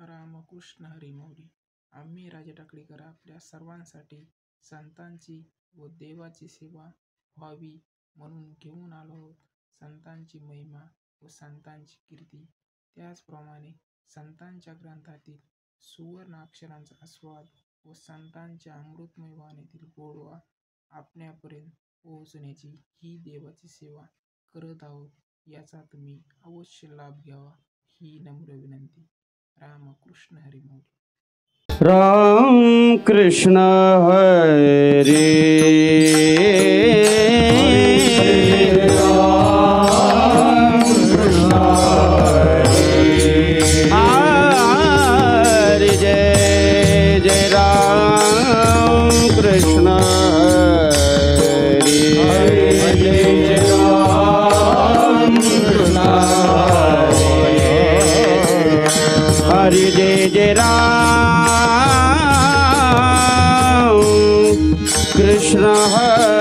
रामकृष्ण हरी माऊली. आम्ही राजा टाकळीकर आपल्या सर्वांसाठी संतांची व देवाची सेवा व्हावी म्हणून घेऊन आलो आहोत. संतांची महिमा व संतांची कीर्ती, त्याचप्रमाणे संतांच्या ग्रंथातील सुवर्ण अक्षरांचा आस्वाद व संतांच्या अमृतमय वाणीतील गोडवा आपल्यापर्यंत पोहोचण्याची ही देवाची सेवा करत आहोत. याचा तुम्ही अवश्य लाभ घ्यावा ही नम्र विनंती. रामकृष्ण हरी माऊली. राम कृष्ण हरे हरे जय जय राम कृष्ण हरे जय राम कृष्ण हरे जय जय राम कृष्ण हरे हरि जय जय राम कृष्ण हरे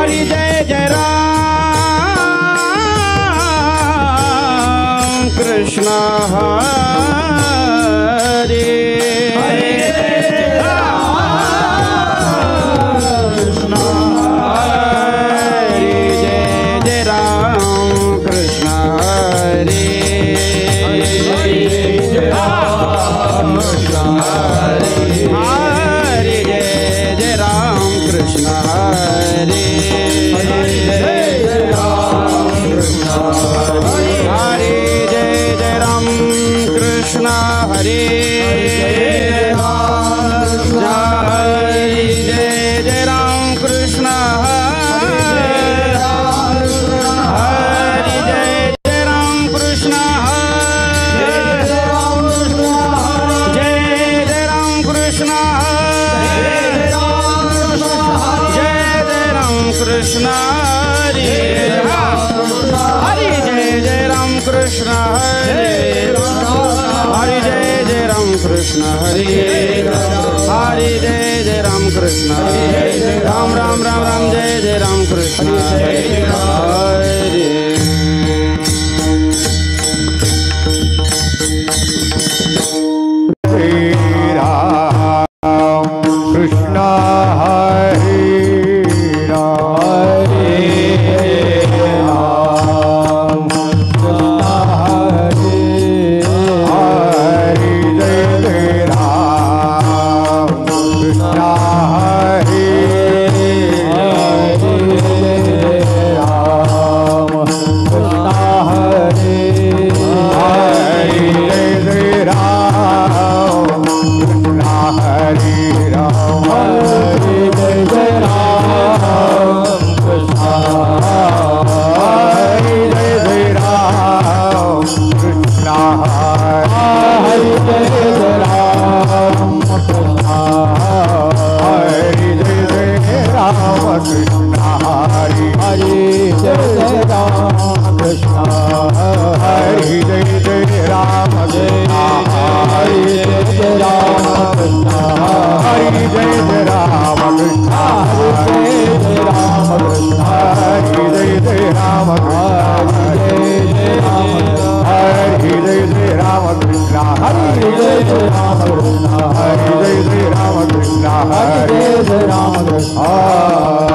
हरि जय जय राम कृष्ण हरे हरे जय जय राम कृष्ण हरे हरे जय जय राम कृष्ण हरे जय जय राम कृष्ण हरे जय जय राम कृष्ण कृष्ण हरे हरि जय जय राम कृष्ण हरे हरि जय जय राम कृष्ण हरे हरि जय जय राम कृष्ण हरे राम राम राम राम जय जय राम कृष्ण हरे Hare